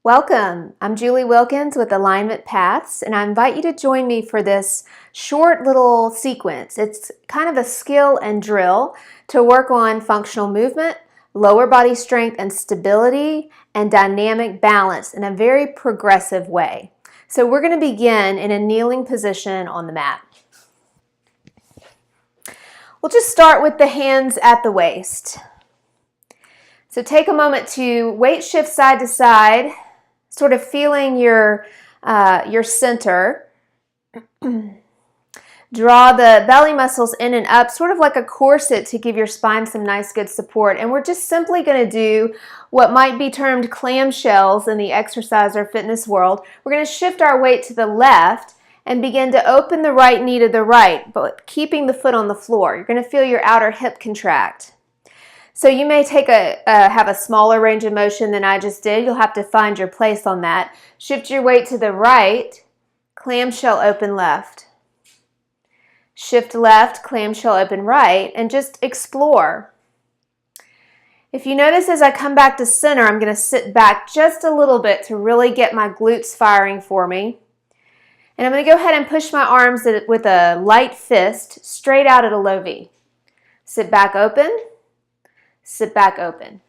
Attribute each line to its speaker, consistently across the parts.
Speaker 1: Welcome. I'm Julie Wilkins with Alignment Paths, and I invite you to join me for this short little sequence. It's kind of a skill and drill to work on functional movement, lower body strength and stability, and dynamic balance in a very progressive way. So we're going to begin in a kneeling position on the mat. We'll just start with the hands at the waist. So take a moment to weight shift side to side, sort of feeling your center. Draw the belly muscles in and up, sort of like a corset to give your spine some nice good support. And we're just simply going to do what might be termed clamshells in the exercise or fitness world. We're going to shift our weight to the left and begin to open the right knee to the right, but keeping the foot on the floor. You're going to feel your outer hip contract. So you may have a smaller range of motion than I just did. You'll have to find your place on that. Shift your weight to the right, clamshell open left. Shift left, clamshell open right, and just explore. If you notice as I come back to center, I'm going to sit back just a little bit to really get my glutes firing for me. And I'm going to go ahead and push my arms with a light fist straight out at a low V. Sit back open. Sit back open.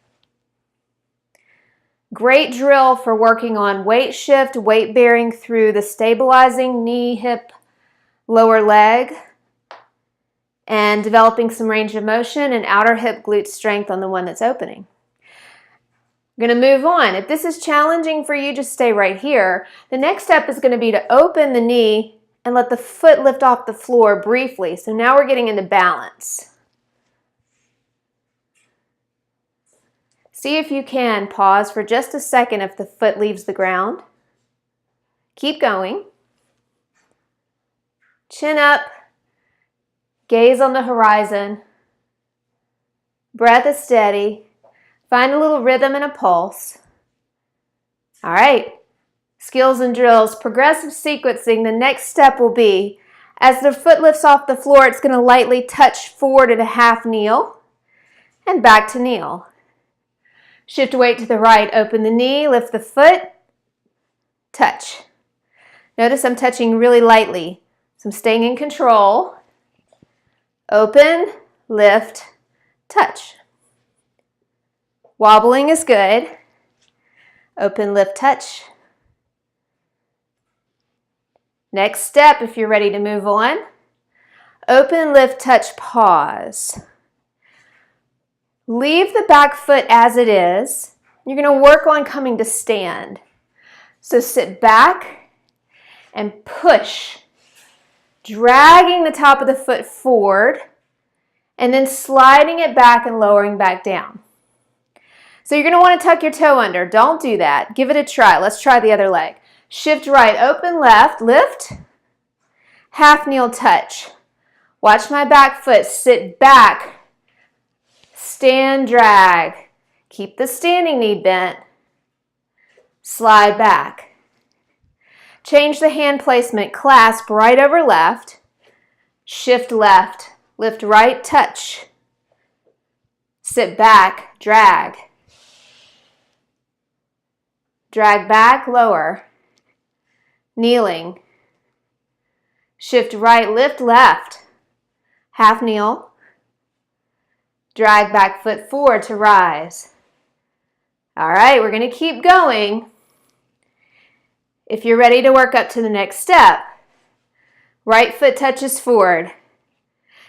Speaker 1: Great drill for working on weight shift, weight bearing through the stabilizing knee, hip, lower leg, and developing some range of motion and outer hip glute strength on the one that's opening. I'm going to move on. If this is challenging for you, just stay right here. The next step is going to be to open the knee and let the foot lift off the floor briefly. So now we're getting into balance. See if you can pause for just a second if the foot leaves the ground. Keep going. Chin up. Gaze on the horizon. Breath is steady. Find a little rhythm and a pulse. All right. Skills and drills. Progressive sequencing. The next step will be, as the foot lifts off the floor, it's going to lightly touch forward at a half kneel and back to kneel. Shift weight to the right, open the knee, lift the foot, touch. Notice I'm touching really lightly, so I'm staying in control. Open, lift, touch. Wobbling is good. Open, lift, touch. Next step, if you're ready to move on, open, lift, touch, pause. Leave the back foot as it is. You're going to work on coming to stand. So sit back and push, dragging the top of the foot forward and then sliding it back and lowering back down. So you're going to want to tuck your toe under. Don't do that. Give it a try. Let's try the other leg. Shift right, open left, lift, half kneel touch. Watch my back foot, sit back. Stand, drag. Keep the standing knee bent. Slide back. Change the hand placement. Clasp right over left. Shift left. Lift right, touch. Sit back, drag. Drag back, lower. Kneeling. Shift right, lift left. Half kneel. Drag back foot forward to rise. All right, we're going to keep going. If you're ready to work up to the next step, right foot touches forward.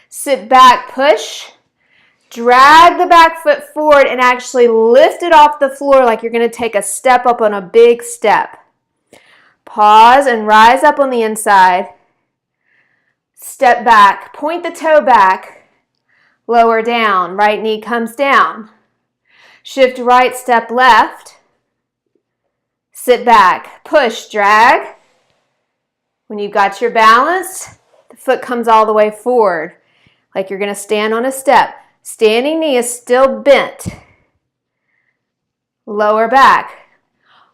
Speaker 1: Sit back, push. Drag the back foot forward and actually lift it off the floor like you're going to take a step up on a big step. Pause and rise up on the inside. Step back, point the toe back. Lower down, right knee comes down. Shift right, step left. Sit back, push, drag. When you've got your balance, the foot comes all the way forward, like you're going to stand on a step. Standing knee is still bent. Lower back.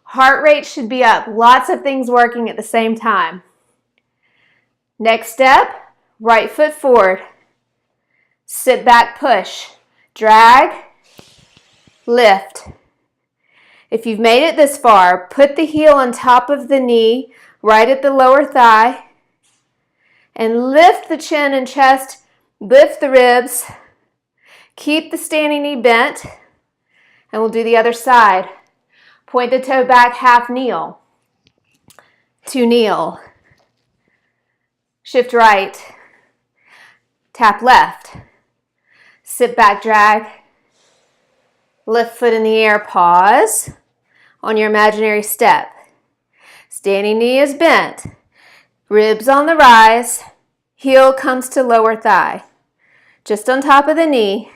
Speaker 1: Heart rate should be up. Lots of things working at the same time. Next step, right foot forward. Sit back, push, drag, lift. If you've made it this far, put the heel on top of the knee, right at the lower thigh, and lift the chin and chest, lift the ribs, keep the standing knee bent, and we'll do the other side. Point the toe back, half kneel, to kneel, shift right, tap left, sit back, drag, lift foot in the air, pause on your imaginary step. Standing knee is bent, ribs on the rise, heel comes to lower thigh, just on top of the knee,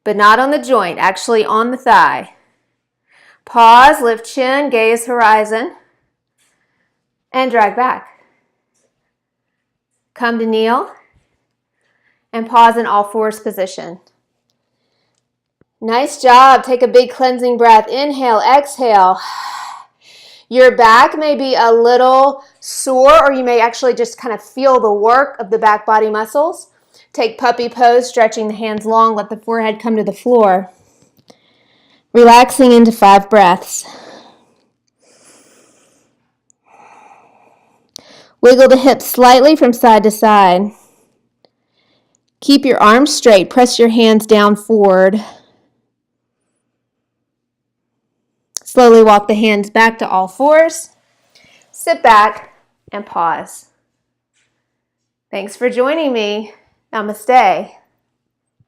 Speaker 1: but not on the joint, actually on the thigh. Pause, lift chin, gaze horizon, and drag back. Come to kneel, and pause in all fours position. Nice job. Take a big cleansing breath. Inhale, exhale. Your back may be a little sore, or you may actually just kind of feel the work of the back body muscles. Take puppy pose, stretching the hands long. Let the forehead come to the floor. Relaxing into 5 breaths. Wiggle the hips slightly from side to side. Keep your arms straight. Press your hands down forward. Slowly walk the hands back to all fours. Sit back and pause. Thanks for joining me. Namaste.